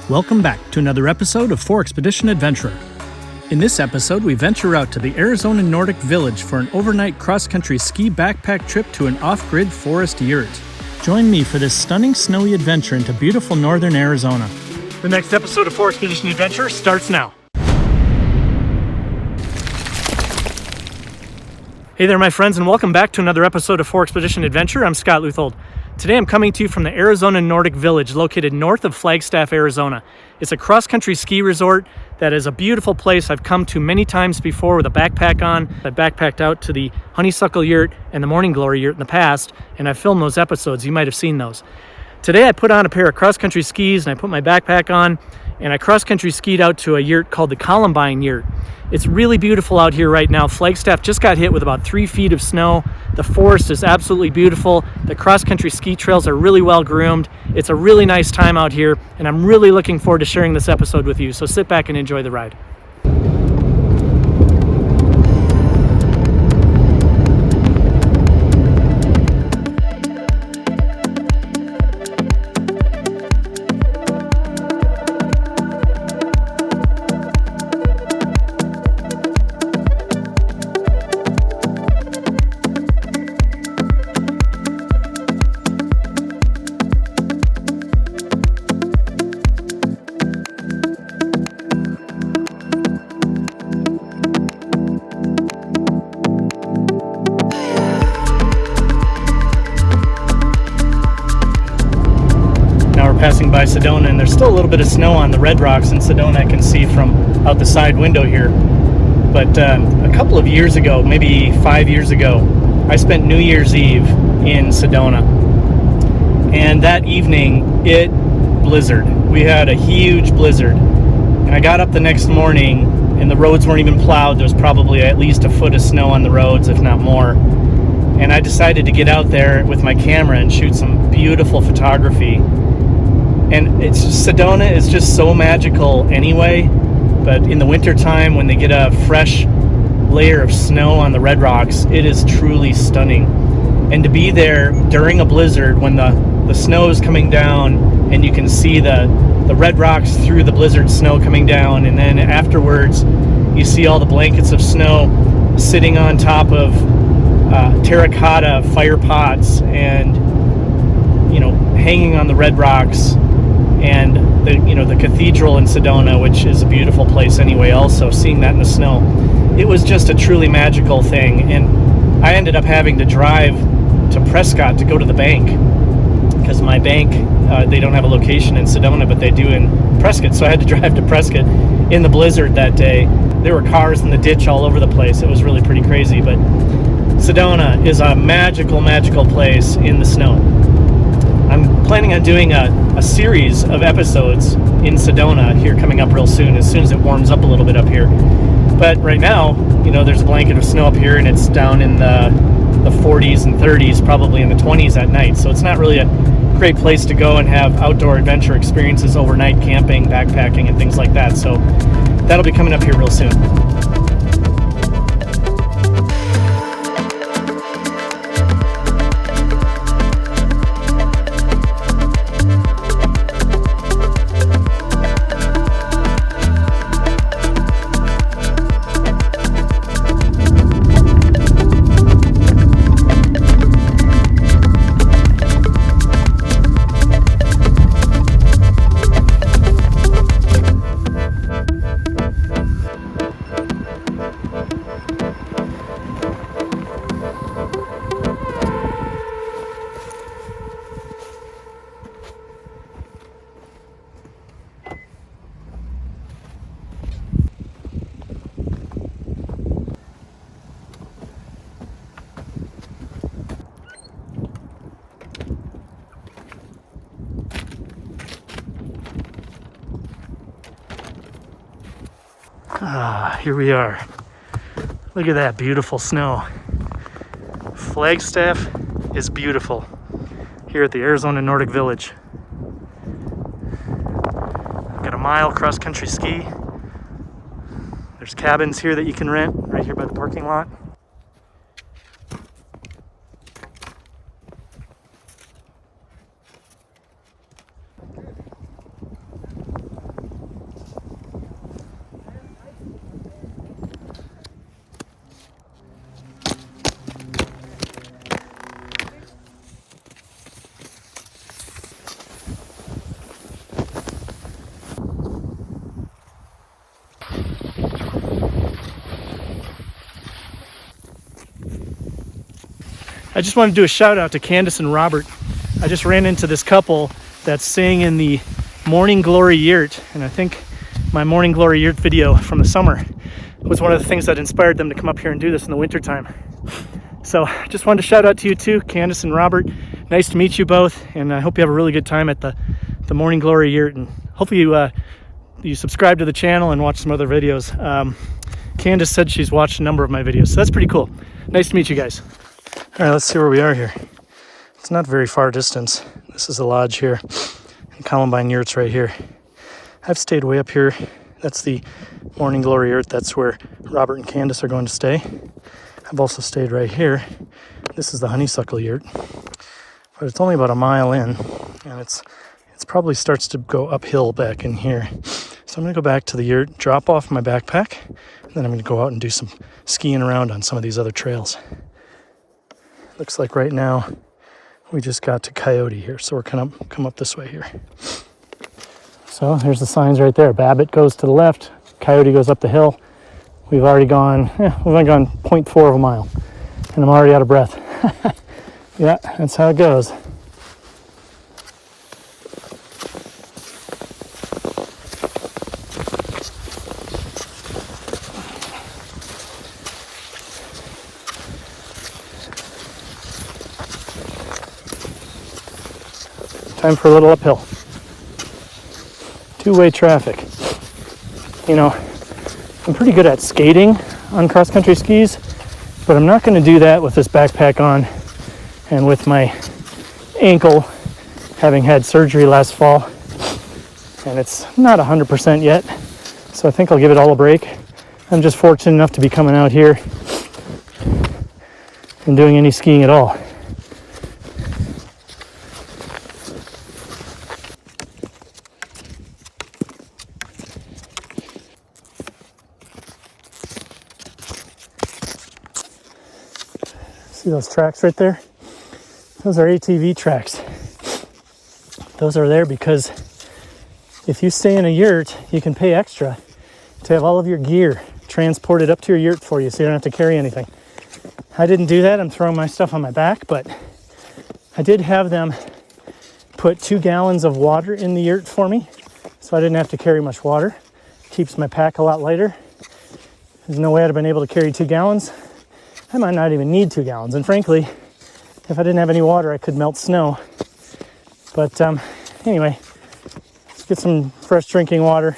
Welcome back to another episode of For Expedition Adventurer. In this episode, we venture out to the Arizona Nordic Village for an overnight cross-country ski backpack trip to an off-grid forest yurt. Join me for this stunning snowy adventure into beautiful northern Arizona. The next episode of For Expedition Adventurer starts now. Hey there, my friends, and welcome back to another episode of For Expedition Adventure. I'm Scott Leuthod. Today I'm coming to you from the Arizona Nordic Village, located north of Flagstaff, Arizona. It's a cross-country ski resort that is a beautiful place I've come to many times before with a backpack on. I backpacked out to the Honeysuckle Yurt and the Morning Glory Yurt in the past, and I've filmed those episodes. You might have seen those. Today I put on a pair of cross-country skis and I put my backpack on, and I cross-country skied out to a yurt called the Columbine Yurt. It's really beautiful out here right now. Flagstaff just got hit with about 3 feet of snow. The forest is absolutely beautiful. The cross-country ski trails are really well groomed. It's a really nice time out here, and I'm really looking forward to sharing this episode with you. So sit back and enjoy the ride. Passing by Sedona, and there's still a little bit of snow on the red rocks in Sedona. I can see from out the side window here. But a couple of years ago, maybe 5 years ago, I spent New Year's Eve in Sedona, and that evening it blizzard. We had a huge blizzard, and I got up the next morning and the roads weren't even plowed. There was probably at least a foot of snow on the roads, if not more. And I decided to get out there with my camera and shoot some beautiful photography. And Sedona is just so magical anyway, but in the wintertime when they get a fresh layer of snow on the red rocks, it is truly stunning. And to be there during a blizzard when the snow is coming down and you can see the red rocks through the blizzard snow coming down, and then afterwards you see all the blankets of snow sitting on top of terracotta fire pots and, you know, hanging on the red rocks. And the cathedral in Sedona, which is a beautiful place anyway, also seeing that in the snow, it was just a truly magical thing. And I ended up having to drive to Prescott to go to the bank, because my bank, they don't have a location in Sedona, but they do in Prescott. So I had to drive to Prescott in the blizzard that day. There were cars in the ditch all over the place. It was really pretty crazy. But Sedona is a magical, magical place in the snow. I'm planning on doing a series of episodes in Sedona here coming up real soon as it warms up a little bit up here. But right now, there's a blanket of snow up here, and it's down in the 40s and 30s, probably in the 20s at night. So it's not really a great place to go and have outdoor adventure experiences, overnight camping, backpacking, and things like that. So that'll be coming up here real soon. Here we are. Look at that beautiful snow. Flagstaff is beautiful here at the Arizona Nordic Village. Got a mile cross-country ski. There's cabins here that you can rent right here by the parking lot. I just wanted to do a shout out to Candace and Robert. I just ran into this couple that's staying in the Morning Glory Yurt, and I think my Morning Glory Yurt video from the summer was one of the things that inspired them to come up here and do this in the wintertime. So just wanted to shout out to you too, Candace and Robert. Nice to meet you both, and I hope you have a really good time at the Morning Glory Yurt, and hopefully you subscribe to the channel and watch some other videos. Candace said she's watched a number of my videos, so that's pretty cool. Nice to meet you guys. All right, let's see where we are here. It's not very far distance. This is the lodge here, and Columbine Yurt's right here. I've stayed way up here. That's the Morning Glory Yurt. That's where Robert and Candace are going to stay. I've also stayed right here. This is the Honeysuckle Yurt, but it's only about a mile in, and it's probably starts to go uphill back in here. So I'm gonna go back to the yurt, drop off my backpack, and then I'm gonna go out and do some skiing around on some of these other trails. Looks like right now we just got to Coyote here, so we're gonna come up this way here. So there's the signs right there. Babbitt goes to the left, Coyote goes up the hill. We've only gone 0.4 of a mile, and I'm already out of breath. Yeah, that's how it goes. Time for a little uphill. Two-way traffic. You know, I'm pretty good at skating on cross-country skis, but I'm not going to do that with this backpack on and with my ankle having had surgery last fall, and it's not 100% yet, so I think I'll give it all a break. I'm just fortunate enough to be coming out here and doing any skiing at all. See those tracks right there? Those are ATV tracks. Those are there because if you stay in a yurt, you can pay extra to have all of your gear transported up to your yurt for you, so you don't have to carry anything. I didn't do that. I'm throwing my stuff on my back, but I did have them put 2 gallons of water in the yurt for me, so I didn't have to carry much water. Keeps my pack a lot lighter. There's no way I'd have been able to carry 2 gallons. I might not even need 2 gallons, and frankly, if I didn't have any water, I could melt snow. But anyway, let's get some fresh drinking water,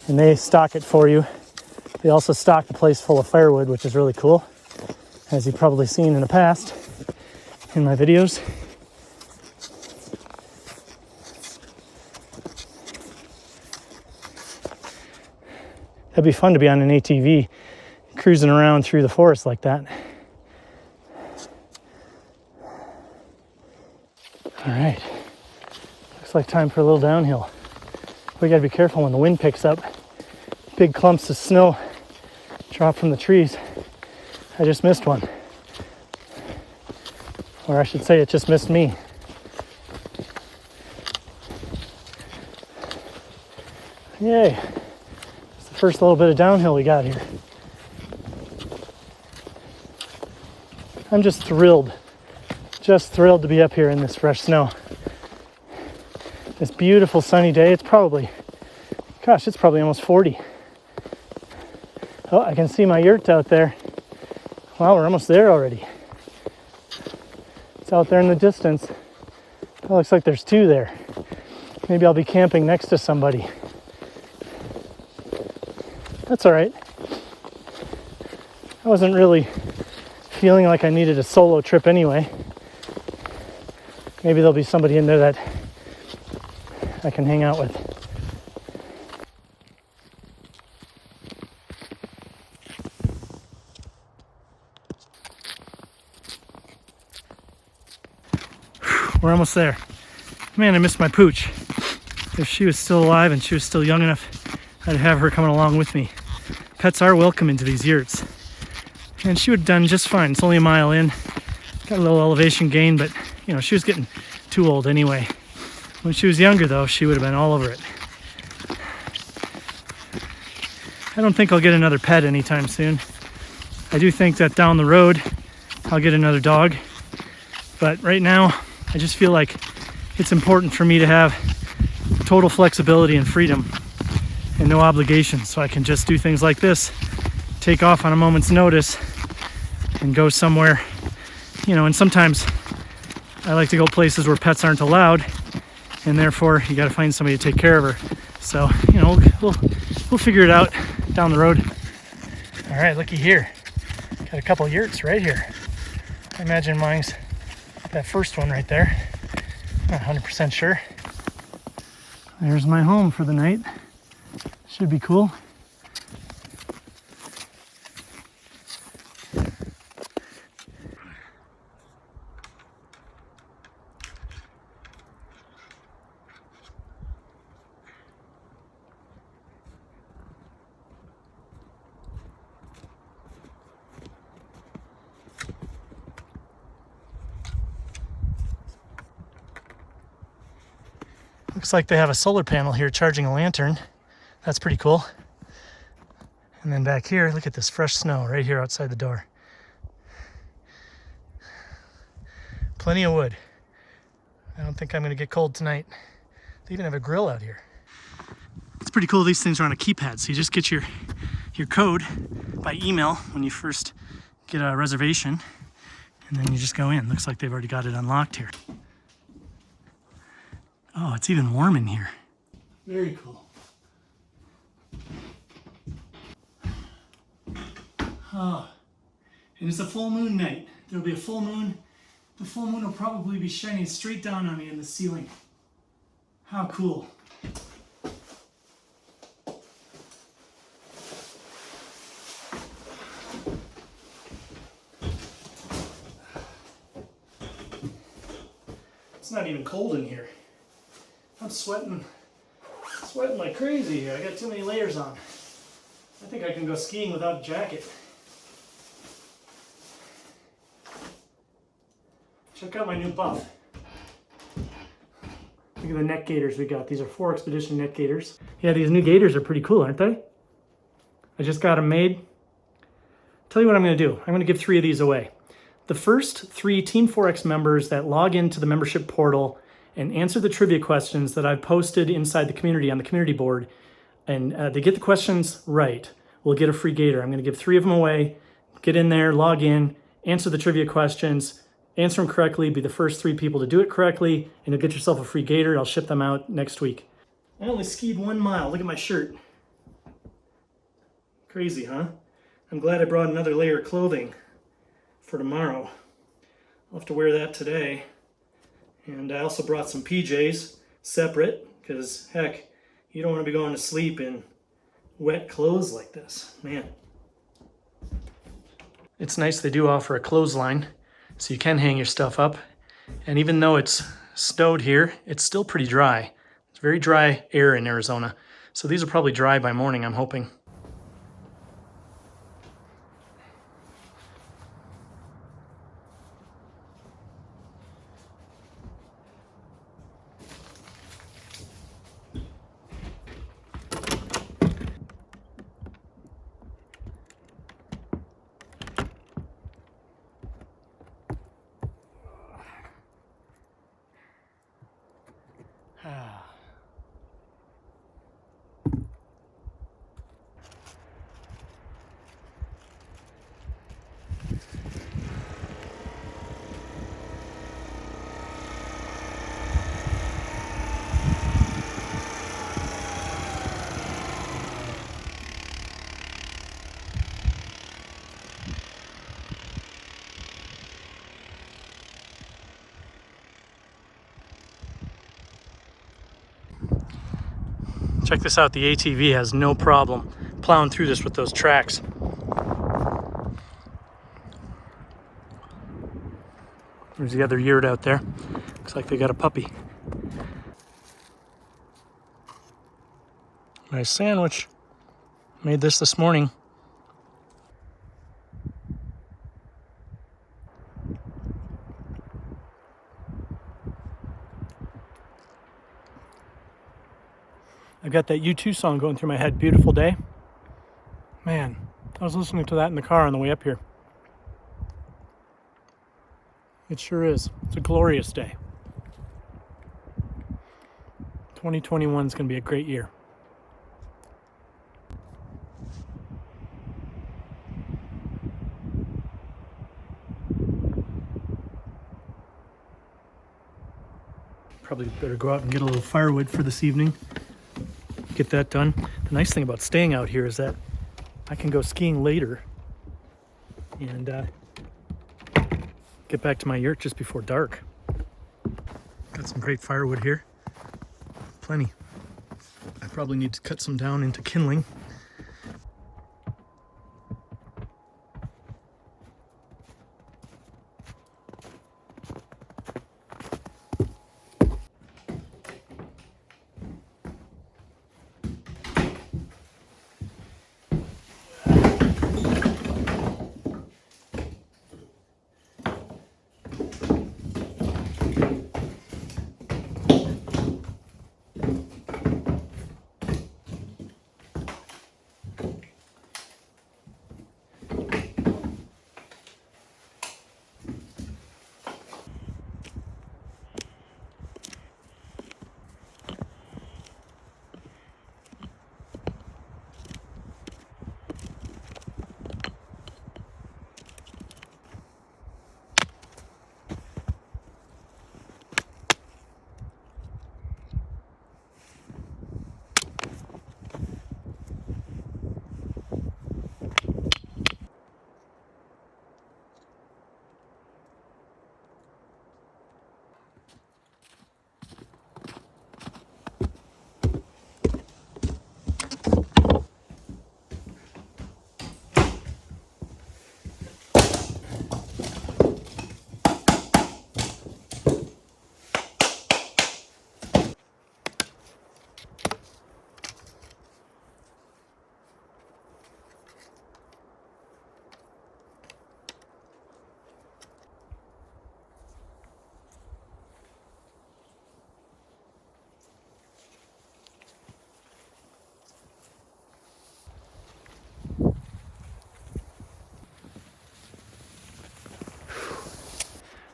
and they stock it for you. They also stock the place full of firewood, which is really cool, as you've probably seen in the past in my videos. That'd be fun to be on an ATV cruising around through the forest like that. All right, looks like time for a little downhill. We gotta be careful when the wind picks up. Big clumps of snow drop from the trees. I just missed one. Or I should say it just missed me. Yay, it's the first little bit of downhill we got here. I'm just thrilled to be up here in this fresh snow. This beautiful sunny day. It's probably almost 40. Oh, I can see my yurt out there. Wow, we're almost there already. It's out there in the distance. It looks like there's 2 there. Maybe I'll be camping next to somebody. That's all right. I wasn't really feeling like I needed a solo trip anyway. Maybe there'll be somebody in there that I can hang out with. We're almost there. Man, I missed my pooch. If she was still alive and she was still young enough, I'd have her coming along with me. Pets are welcome into these yurts. And she would have done just fine. It's only a mile in. Got a little elevation gain, but you know, she was getting too old anyway. When she was younger though, she would have been all over it. I don't think I'll get another pet anytime soon. I do think that down the road, I'll get another dog. But right now, I just feel like it's important for me to have total flexibility and freedom and no obligations, so I can just do things like this, take off on a moment's notice and go somewhere, you know. And sometimes I like to go places where pets aren't allowed, and therefore you got to find somebody to take care of her. So, you know, we'll figure it out down the road. All right, looky here. Got a couple yurts right here. I imagine mine's that first one right there. Not 100% sure. There's my home for the night. Should be cool. Looks like they have a solar panel here charging a lantern. That's pretty cool. And then back here, look at this fresh snow right here outside the door. Plenty of wood. I don't think I'm gonna get cold tonight. They even have a grill out here. It's pretty cool. These things are on a keypad, so you just get your code by email when you first get a reservation, and then you just go in. Looks like they've already got it unlocked here. Oh, it's even warm in here. Very cool. Oh, and it's a full moon night. There'll be a full moon. The full moon will probably be shining straight down on me in the ceiling. How cool. It's not even cold in here. I'm sweating like crazy here. I got too many layers on. I think I can go skiing without a jacket. Check out my new buff. Look at the neck gaiters we got. These are 4 Expedition neck gaiters. Yeah, these new gaiters are pretty cool, aren't they? I just got them made. Tell you what I'm going to do. I'm going to give 3 of these away. The first 3 Team 4X members that log into the membership portal and answer the trivia questions that I've posted inside the community on the community board, and they get the questions right, will get a free gaiter. I'm going to give 3 of them away. Get in there, log in, answer the trivia questions, answer them correctly, be the first 3 people to do it correctly, and you'll get yourself a free gaiter. I'll ship them out next week. I only skied 1 mile. Look at my shirt. Crazy, huh? I'm glad I brought another layer of clothing for tomorrow. I'll have to wear that today. And I also brought some PJs separate, because heck, you don't want to be going to sleep in wet clothes like this, man. It's nice they do offer a clothesline, so you can hang your stuff up. And even though it's snowed here, it's still pretty dry. It's very dry air in Arizona. So these are probably dry by morning, I'm hoping. Check this out, the ATV has no problem plowing through this with those tracks. There's the other yurt out there. Looks like they got a puppy. Nice sandwich. Made this morning. I've got that U2 song going through my head, Beautiful Day. Man, I was listening to that in the car on the way up here. It sure is. It's a glorious day. 2021 is going to be a great year. Probably better go out and get a little firewood for this evening. Get that done. The nice thing about staying out here is that I can go skiing later and get back to my yurt just before dark. Got some great firewood here. Plenty. I probably need to cut some down into kindling.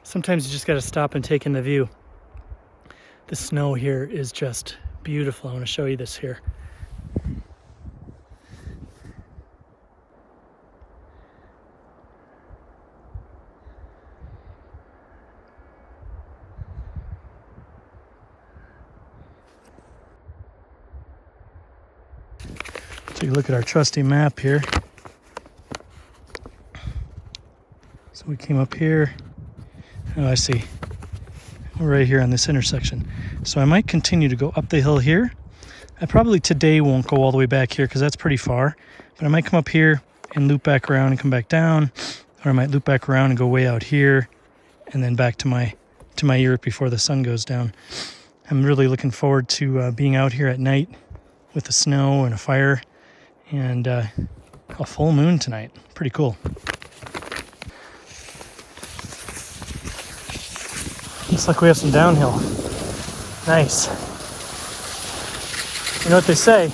Sometimes you just got to stop and take in the view. The snow here is just beautiful. I want to show you this here. Take a look at our trusty map here. So we came up here. Oh, I see. We're right here on this intersection. So I might continue to go up the hill here. I probably today won't go all the way back here because that's pretty far. But I might come up here and loop back around and come back down. Or I might loop back around and go way out here and then back to my yurt before the sun goes down. I'm really looking forward to being out here at night with the snow and a fire and a full moon tonight. Pretty cool. Looks like we have some downhill. Nice. You know what they say?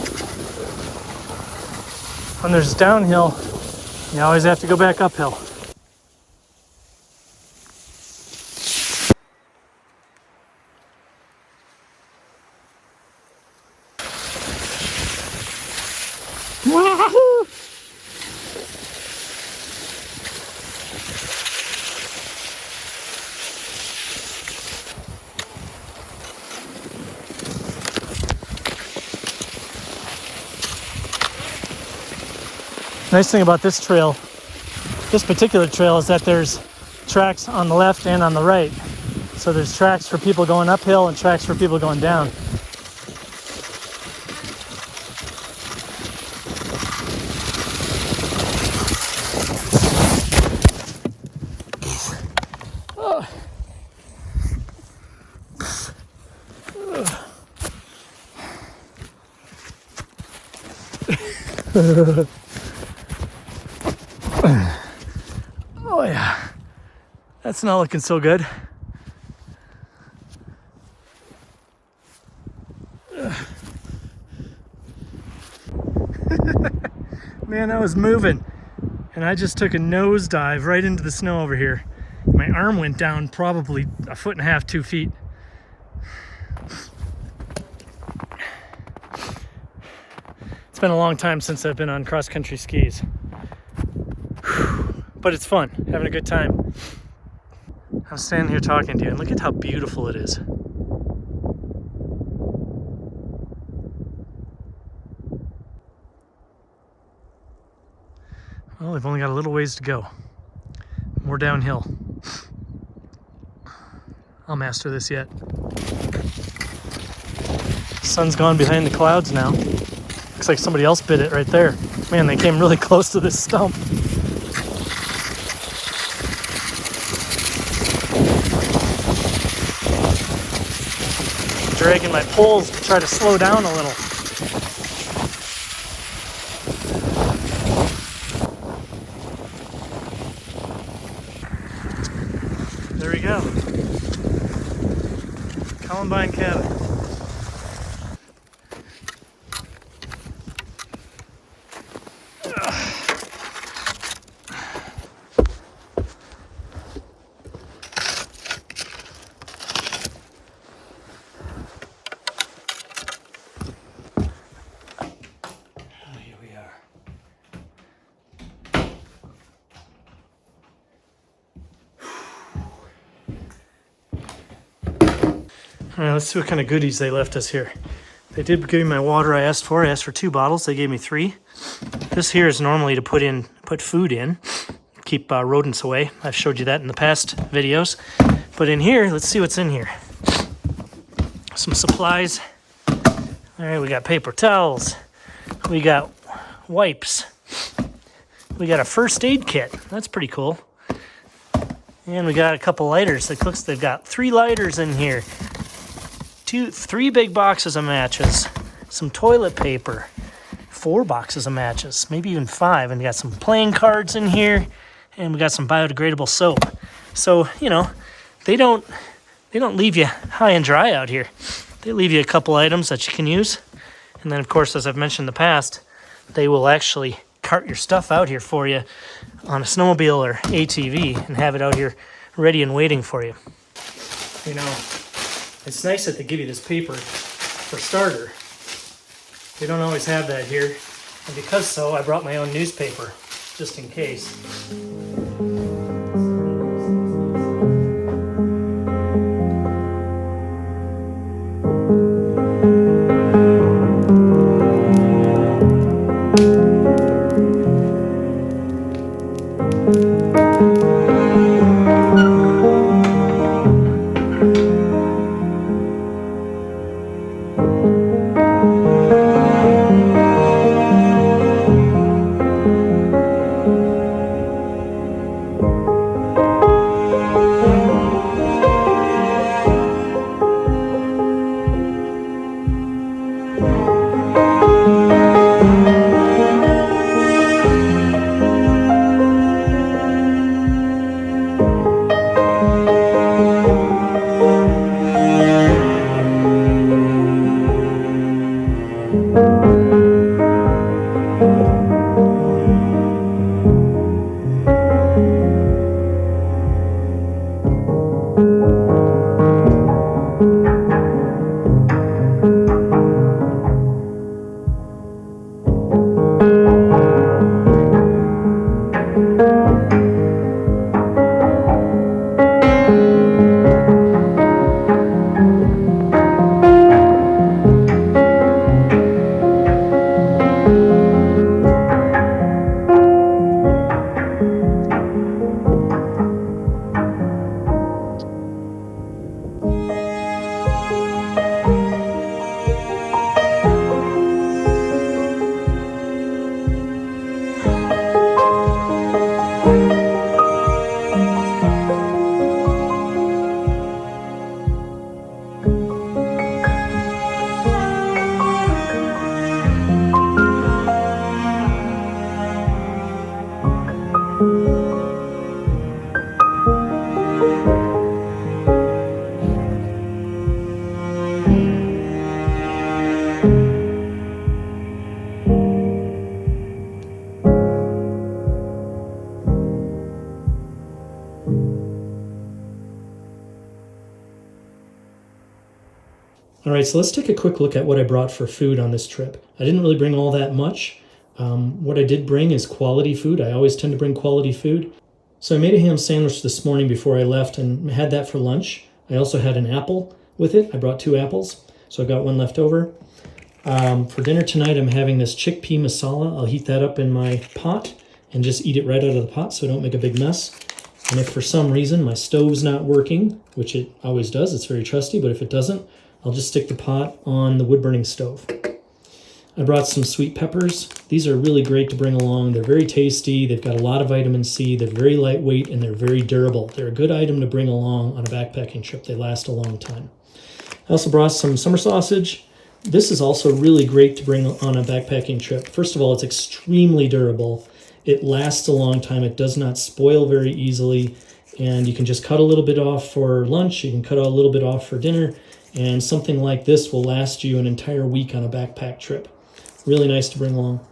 When there's downhill, you always have to go back uphill. Wahoo! Nice thing about this trail, this particular trail, is that there's tracks on the left and on the right. So there's tracks for people going uphill and tracks for people going down. Oh yeah, that's not looking so good. Man, I was moving and I just took a nosedive right into the snow over here. My arm went down probably 1.5 to 2 feet. It's been a long time since I've been on cross-country skis. But it's fun, having a good time. I'm standing here talking to you, and look at how beautiful it is. Well, we've only got a little ways to go. More downhill. I'll master this yet. Sun's gone behind the clouds now. Looks like somebody else bit it right there. Man, they came really close to this stump. Dragging my poles to try to slow down a little. There we go. Columbine cabin. All right, let's see what kind of goodies they left us here. They did give me my water I asked for. I asked for 2 bottles. They gave me 3. This here is normally to put food in, keep rodents away. I've showed you that in the past videos. But in here, let's see what's in here. Some supplies. All right, we got paper towels. We got wipes. We got a first aid kit. That's pretty cool. And we got a couple lighters. It looks they've got 3 lighters in here. 3 big boxes of matches, some toilet paper, 4 boxes of matches, maybe even 5, and we got some playing cards in here, and we got some biodegradable soap. So, you know, they don't leave you high and dry out here. They leave you a couple items that you can use, and then of course, as I've mentioned in the past, they will actually cart your stuff out here for you on a snowmobile or ATV and have it out here ready and waiting for you. You know, it's nice that they give you this paper for starter. We don't always have that here. And because so, I brought my own newspaper, just in case. All right, so let's take a quick look at what I brought for food on this trip. I didn't really bring all that much. What I did bring is quality food. I always tend to bring quality food. So I made a ham sandwich this morning before I left and had that for lunch. I also had an apple with it. I brought 2 apples, so I got 1 left over. For dinner tonight, I'm having this chickpea masala. I'll heat that up in my pot and just eat it right out of the pot so I don't make a big mess. And if for some reason my stove's not working, which it always does, it's very trusty, but if it doesn't, I'll just stick the pot on the wood-burning stove. I brought some sweet peppers. These are really great to bring along. They're very tasty. They've got a lot of vitamin C. They're very lightweight and they're very durable. They're a good item to bring along on a backpacking trip. They last a long time. I also brought some summer sausage. This is also really great to bring on a backpacking trip. First of all, it's extremely durable. It lasts a long time. It does not spoil very easily. And you can just cut a little bit off for lunch. You can cut a little bit off for dinner. And something like this will last you an entire week on a backpack trip. Really nice to bring along.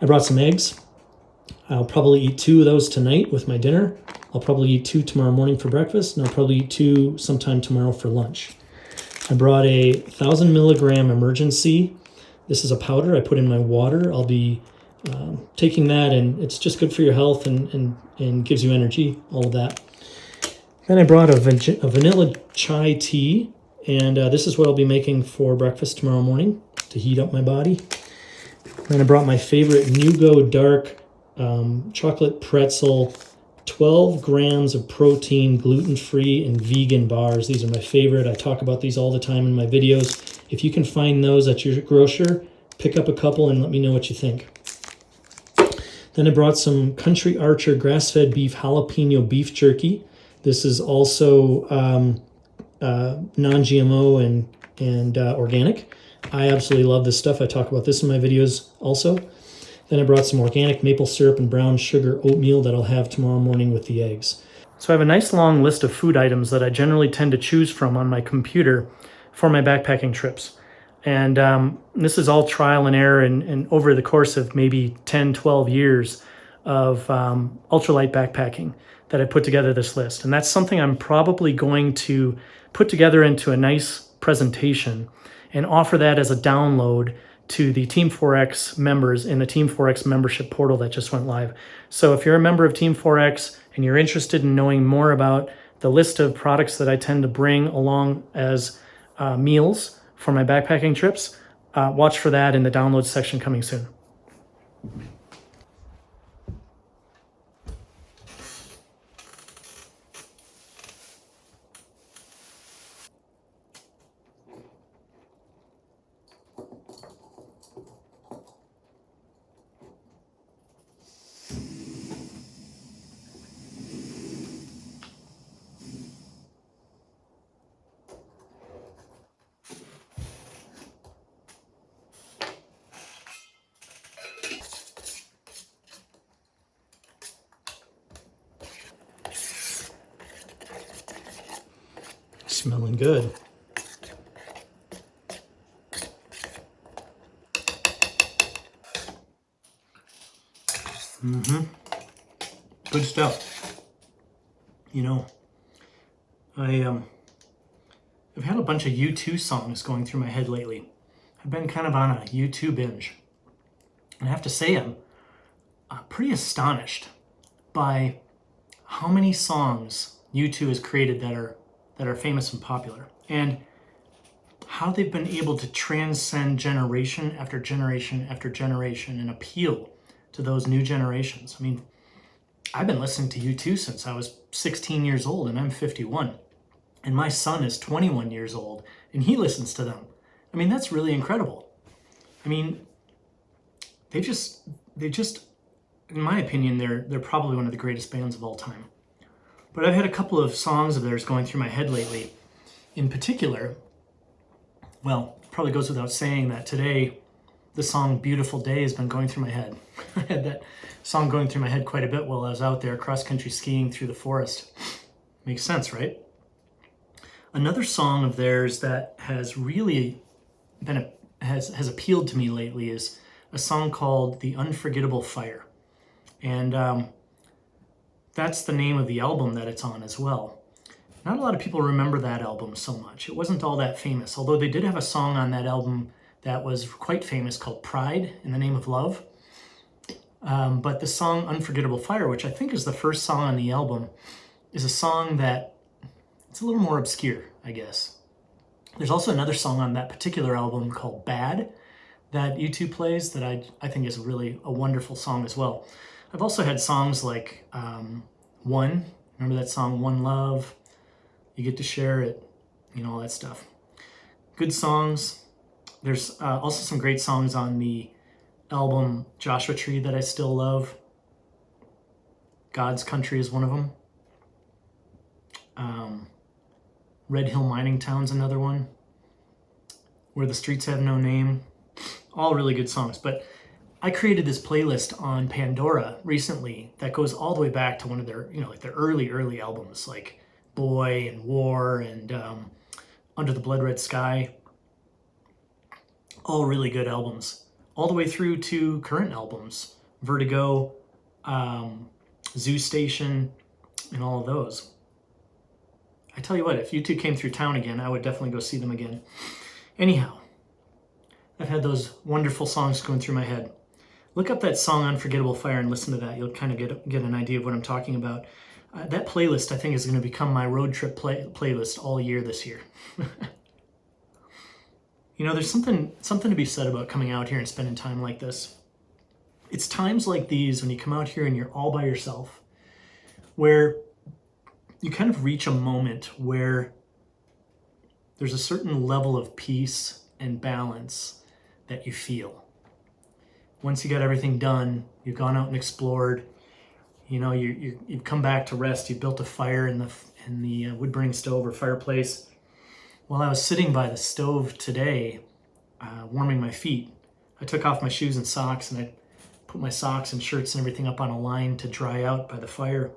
I brought some eggs. I'll probably eat 2 of those tonight with my dinner. I'll probably eat 2 tomorrow morning for breakfast, and I'll probably eat 2 sometime tomorrow for lunch. I brought a 1,000 milligram emergency. This is a powder I put in my water. I'll be taking that, and it's just good for your health and gives you energy, all of that. Then I brought a vanilla chai tea, and this is what I'll be making for breakfast tomorrow morning to heat up my body. Then I brought my favorite Nugo Dark chocolate pretzel, 12 grams of protein, gluten-free and vegan bars. These are my favorite. I talk about these all the time in my videos. If you can find those at your grocer, pick up a couple and let me know what you think. Then I brought some Country Archer grass-fed beef jalapeno beef jerky. This is also non-GMO and organic. I absolutely love this stuff. I talk about this in my videos also. Then I brought some organic maple syrup and brown sugar oatmeal that I'll have tomorrow morning with the eggs. So I have a nice long list of food items that I generally tend to choose from on my computer for my backpacking trips. And this is all trial and error and over the course of maybe 10, 12 years of ultralight backpacking that I put together this list. And that's something I'm probably going to put together into a nice presentation and offer that as a download to the Team 4X members in the Team 4X membership portal that just went live. So if you're a member of Team 4X and you're interested in knowing more about the list of products that I tend to bring along as meals for my backpacking trips, watch for that in the downloads section coming soon. Smelling good. Good stuff. You know, I've had a bunch of U2 songs going through my head lately. I've been kind of on a U2 binge. And I have to say I'm pretty astonished by how many songs U2 has created that are famous and popular, and how they've been able to transcend generation after generation after generation and appeal to those new generations. I mean, I've been listening to U2 since I was 16 years old, and I'm 51. And my son is 21 years old, and he listens to them. I mean, that's really incredible. I mean, they just, in my opinion, they're probably one of the greatest bands of all time. But I've had a couple of songs of theirs going through my head lately. In particular, well, probably goes without saying that today, the song Beautiful Day has been going through my head. I had that song going through my head quite a bit while I was out there cross-country skiing through the forest. Makes sense, right? Another song of theirs that has really has appealed to me lately is a song called The Unforgettable Fire. And that's the name of the album that it's on as well. Not a lot of people remember that album so much. It wasn't all that famous, although they did have a song on that album that was quite famous called Pride in the Name of Love. But the song Unforgettable Fire, which I think is the first song on the album, is a song that it's a little more obscure, I guess. There's also another song on that particular album called Bad that U2 plays that I think is really a wonderful song as well. I've also had songs like One. Remember that song, One Love? You Get to Share It, all that stuff. Good songs. There's also some great songs on the album Joshua Tree that I still love. God's Country is one of them. Red Hill Mining Town's another one. Where the Streets Have No Name. All really good songs. But I created this playlist on Pandora recently that goes all the way back to one of their, like their early albums, like Boy and War and Under the Blood Red Sky. All really good albums. All the way through to current albums. Vertigo, Zoo Station, and all of those. I tell you what, if U2 came through town again, I would definitely go see them again. Anyhow, I've had those wonderful songs going through my head. Look up that song Unforgettable Fire and listen to that. You'll kind of get an idea of what I'm talking about. That playlist, I think, is going to become my road trip playlist all year this year. There's something to be said about coming out here and spending time like this. It's times like these when you come out here and you're all by yourself, where you kind of reach a moment where there's a certain level of peace and balance that you feel. Once you got everything done, you've gone out and explored, you've come back to rest, you built a fire in the wood-burning stove or fireplace. While I was sitting by the stove today, warming my feet, I took off my shoes and socks and I put my socks and shirts and everything up on a line to dry out by the fire.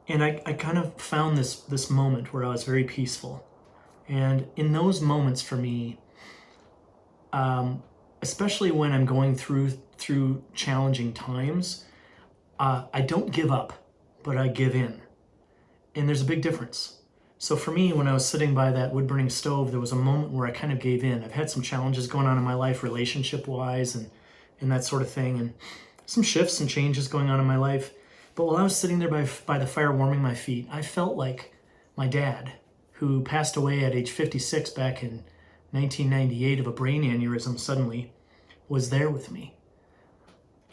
And I kind of found this moment where I was very peaceful. And in those moments for me, especially when I'm going through challenging times, I don't give up, but I give in. And there's a big difference. So for me, when I was sitting by that wood-burning stove, there was a moment where I kind of gave in. I've had some challenges going on in my life, relationship-wise and that sort of thing, and some shifts and changes going on in my life. But while I was sitting there by the fire warming my feet, I felt like my dad, who passed away at age 56 back in 1998 of a brain aneurysm suddenly, was there with me.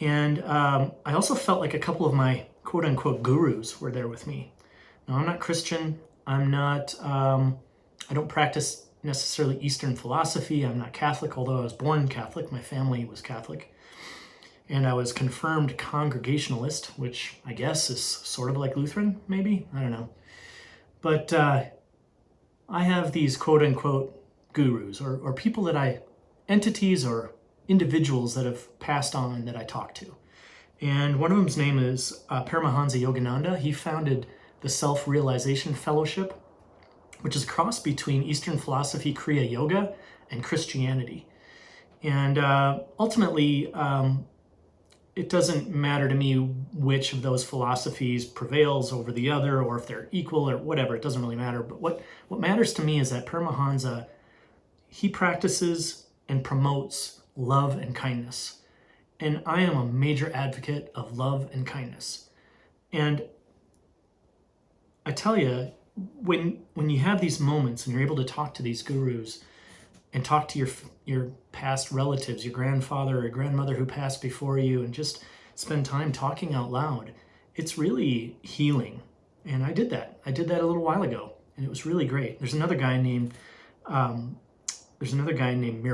And I also felt like a couple of my quote-unquote gurus were there with me. Now, I'm not Christian. I'm not, I don't practice necessarily Eastern philosophy. I'm not Catholic, although I was born Catholic. My family was Catholic. And I was confirmed Congregationalist, which I guess is sort of like Lutheran, maybe? I don't know. But I have these quote-unquote gurus, or people entities or individuals that have passed on that I talk to. And one of them's name is Paramahansa Yogananda. He founded the Self-Realization Fellowship, which is a cross between Eastern philosophy, Kriya Yoga, and Christianity. And ultimately, it doesn't matter to me which of those philosophies prevails over the other, or if they're equal or whatever. It doesn't really matter. But what matters to me is that Paramahansa, he practices and promotes love and kindness. And I am a major advocate of love and kindness. And I tell you, when you have these moments and you're able to talk to these gurus and talk to your past relatives, your grandfather or grandmother who passed before you, and just spend time talking out loud, it's really healing. And I did that a little while ago, and it was really great. There's another guy named Mir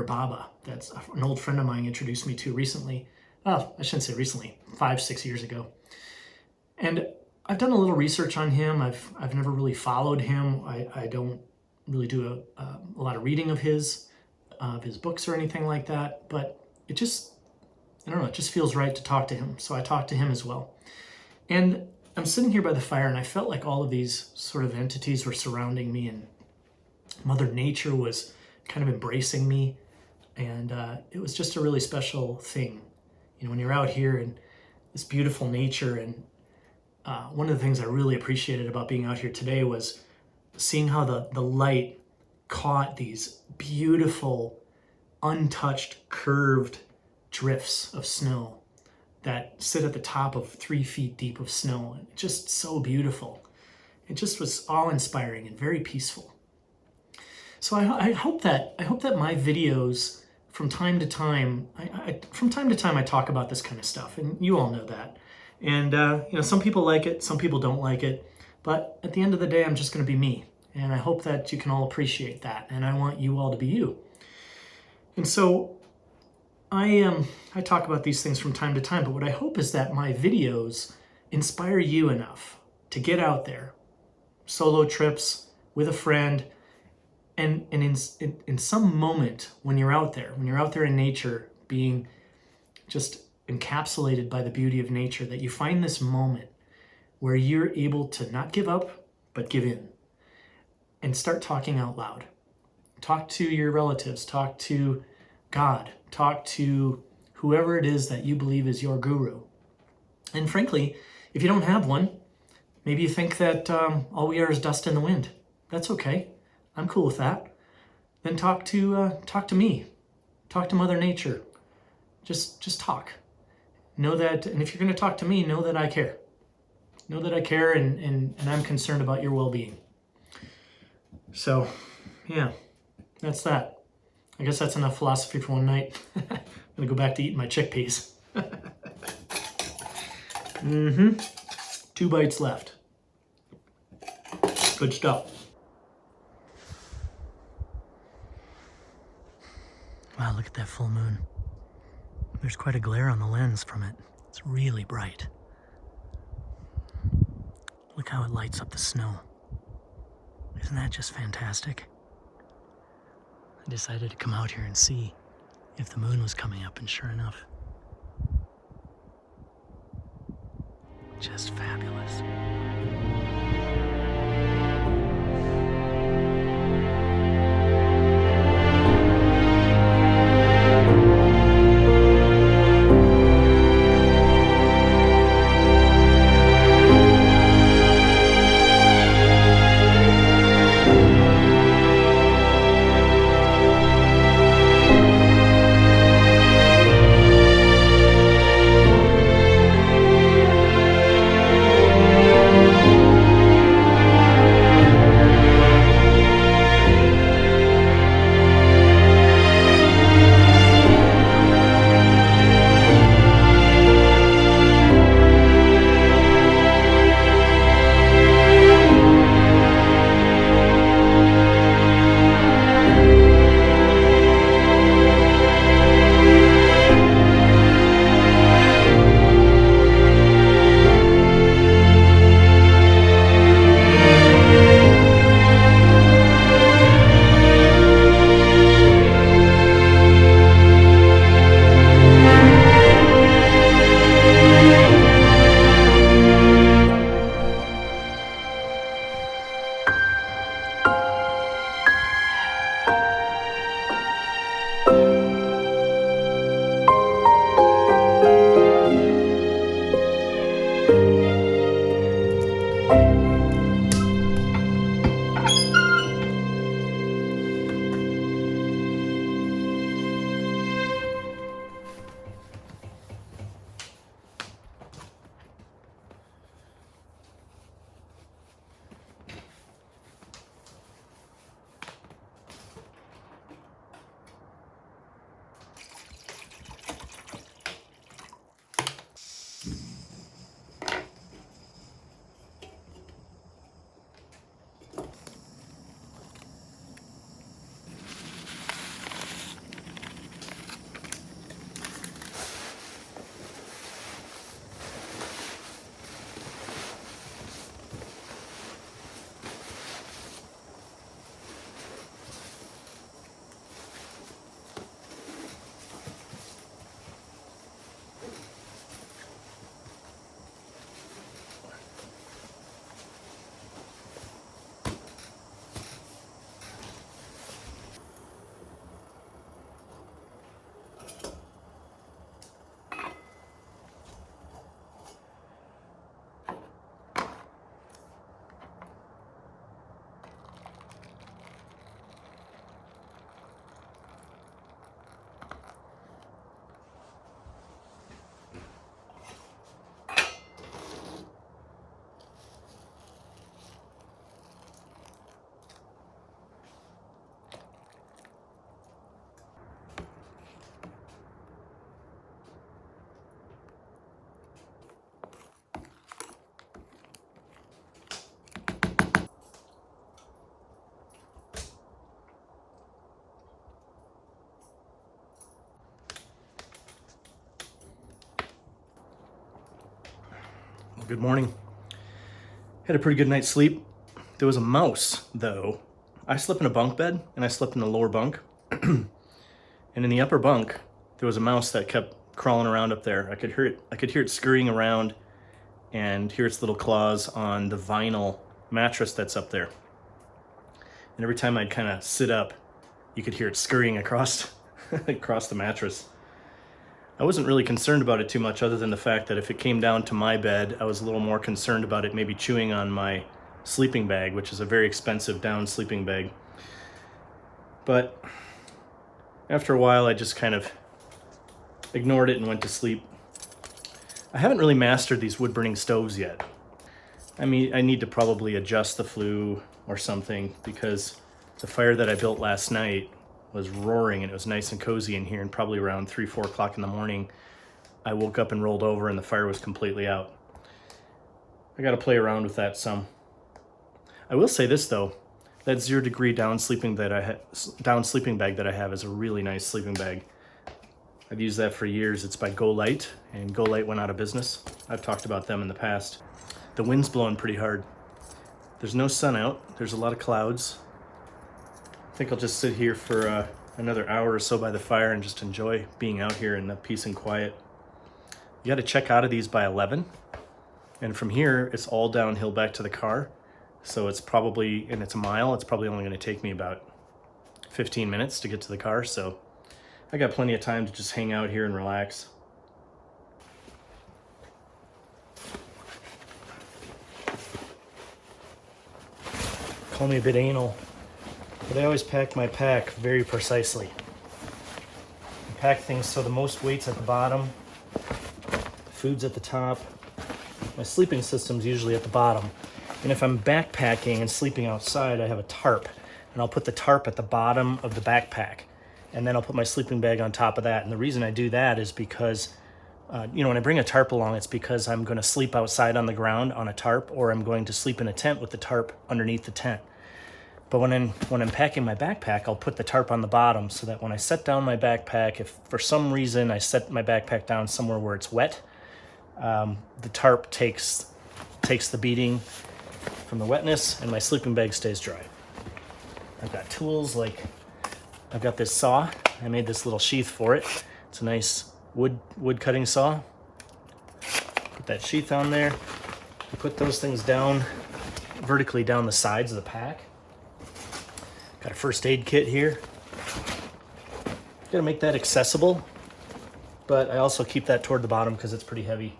Baba. That's an old friend of mine introduced me to recently. Oh, I shouldn't say recently, 5-6 years ago. And I've done a little research on him. I've never really followed him. I don't really do a lot of reading of his books or anything like that. But it just feels right to talk to him. So I talked to him as well. And I'm sitting here by the fire, and I felt like all of these sort of entities were surrounding me, and Mother Nature was kind of embracing me. And it was just a really special thing. When you're out here in this beautiful nature, and one of the things I really appreciated about being out here today was seeing how the light caught these beautiful, untouched, curved drifts of snow that sit at the top of 3 feet deep of snow. And it's just so beautiful. It just was awe-inspiring and very peaceful. So I hope that my videos from time to time, I talk about this kind of stuff, and you all know that. And some people like it, some people don't like it, but at the end of the day, I'm just going to be me. And I hope that you can all appreciate that, and I want you all to be you. And so I talk about these things from time to time, but what I hope is that my videos inspire you enough to get out there, solo trips with a friend, and in some moment when you're out there in nature, being just encapsulated by the beauty of nature, that you find this moment where you're able to not give up, but give in and start talking out loud. Talk to your relatives, talk to God, talk to whoever it is that you believe is your guru. And frankly, if you don't have one, maybe you think that all we are is dust in the wind. That's okay. I'm cool with that. Then talk to me. Talk to Mother Nature. Just talk. Know that, and if you're going to talk to me, know that I care. Know that I care, and I'm concerned about your well-being. So, yeah, that's that. I guess that's enough philosophy for one night. I'm going to go back to eating my chickpeas. 2 bites left. Good stuff. Wow, look at that full moon. There's quite a glare on the lens from it. It's really bright. Look how it lights up the snow. Isn't that just fantastic? I decided to come out here and see if the moon was coming up, and sure enough, just fabulous. Good morning. Had a pretty good night's sleep. There was a mouse, though. I slept in a bunk bed, and I slept in the lower bunk. And in the upper bunk, there was a mouse that kept crawling around up there. I could hear it scurrying around and hear its little claws on the vinyl mattress that's up there. And every time I'd kind of sit up, you could hear it scurrying across the mattress. I wasn't really concerned about it too much, other than the fact that if it came down to my bed, I was a little more concerned about it maybe chewing on my sleeping bag, which is a very expensive down sleeping bag. But after a while, I just kind of ignored it and went to sleep. I haven't really mastered these wood-burning stoves yet. I mean, I need to probably adjust the flue or something, because the fire that I built last night was roaring and it was nice and cozy in here, and probably around 3-4 o'clock in the morning I woke up and rolled over and the fire was completely out. I got to play around with that some. I will say this though, that 0 degree down sleeping bag that I have is a really nice sleeping bag. I've used that for years. It's by Go Light, and Go Light went out of business. I've talked about them in the past. The wind's blowing pretty hard. There's no sun out. There's a lot of clouds. I think I'll just sit here for another hour or so by the fire and just enjoy being out here in the peace and quiet. You got to check out of these by 11. And from here, it's all downhill back to the car. So it's probably, and it's a mile, it's probably only going to take me about 15 minutes to get to the car. So I got plenty of time to just hang out here and relax. Call me a bit anal, but I always pack my pack very precisely. I pack things so the most weight's at the bottom, food's at the top, my sleeping system's usually at the bottom. And if I'm backpacking and sleeping outside, I have a tarp, and I'll put the tarp at the bottom of the backpack, and then I'll put my sleeping bag on top of that. And the reason I do that is because, when I bring a tarp along, it's because I'm going to sleep outside on the ground on a tarp, or I'm going to sleep in a tent with the tarp underneath the tent. But when I'm packing my backpack, I'll put the tarp on the bottom so that when I set down my backpack, if for some reason I set my backpack down somewhere where it's wet, the tarp takes the beating from the wetness, and my sleeping bag stays dry. I've got tools, like I've got this saw. I made this little sheath for it. It's a nice wood cutting saw. Put that sheath on there. You put those things down vertically down the sides of the pack. Got a first aid kit here. Gotta make that accessible, but I also keep that toward the bottom because it's pretty heavy.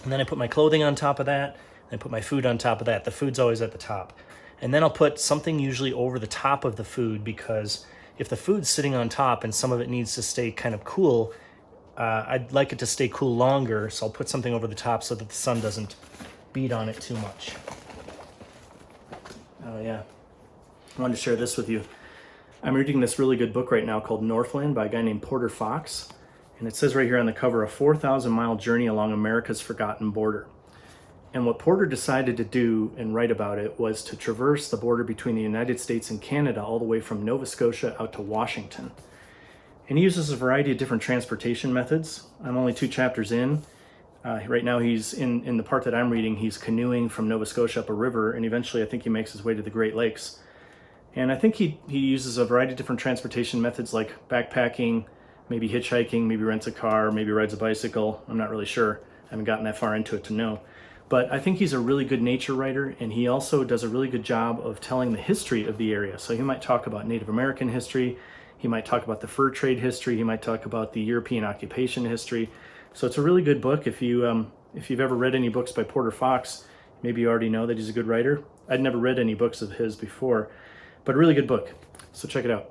And then I put my clothing on top of that, and I put my food on top of that. The food's always at the top. And then I'll put something usually over the top of the food, because if the food's sitting on top and some of it needs to stay kind of cool, I'd like it to stay cool longer, so I'll put something over the top so that the sun doesn't beat on it too much. Oh yeah. I wanted to share this with you. I'm reading this really good book right now called Northland by a guy named Porter Fox. And it says right here on the cover, a 4,000-mile journey along America's forgotten border. And what Porter decided to do and write about it was to traverse the border between the United States and Canada all the way from Nova Scotia out to Washington. And he uses a variety of different transportation methods. I'm only 2 chapters in. Right now he's in the part that I'm reading, he's canoeing from Nova Scotia up a river, and eventually I think he makes his way to the Great Lakes. And I think he uses a variety of different transportation methods, like backpacking, maybe hitchhiking, maybe rents a car, maybe rides a bicycle. I'm not really sure. I haven't gotten that far into it to know. But I think he's a really good nature writer, and he also does a really good job of telling the history of the area. So he might talk about Native American history, he might talk about the fur trade history, he might talk about the European occupation history. So it's a really good book. If you've ever read any books by Porter Fox, maybe you already know that he's a good writer. I'd never read any books of his before, but a really good book. So check it out.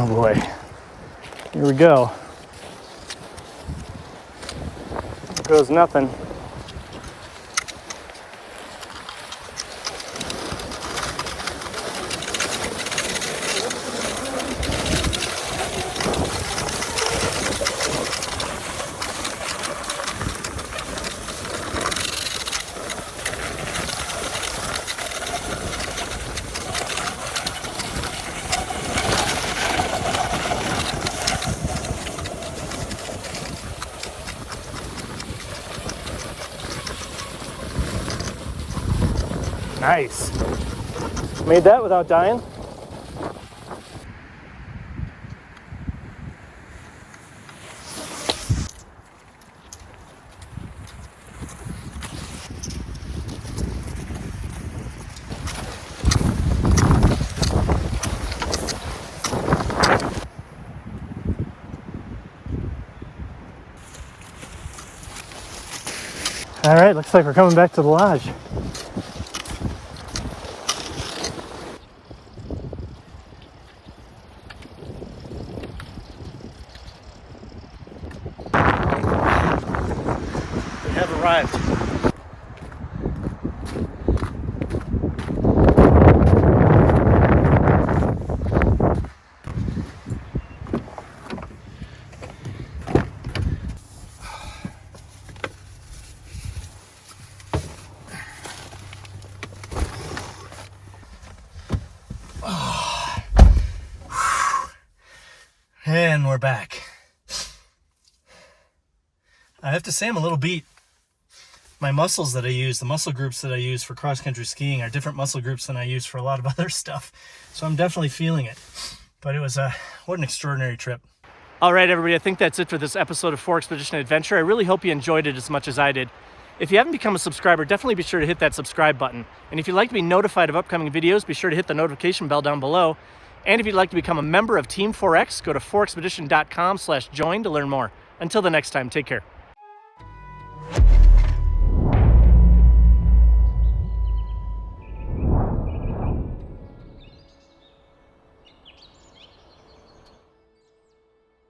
boy. Here we go. There goes nothing. Nice. Made that without dying. All right, looks like we're coming back to the lodge. We have arrived. And we're back. I have to say I'm a little beat. My muscles that I use, the muscle groups that I use for cross-country skiing are different muscle groups than I use for a lot of other stuff. So I'm definitely feeling it. But it was what an extraordinary trip. All right, everybody, I think that's it for this episode of 4Expedition Adventure. I really hope you enjoyed it as much as I did. If you haven't become a subscriber, definitely be sure to hit that subscribe button. And if you'd like to be notified of upcoming videos, be sure to hit the notification bell down below. And if you'd like to become a member of Team 4X, go to 4expedition.com/join to learn more. Until the next time, take care.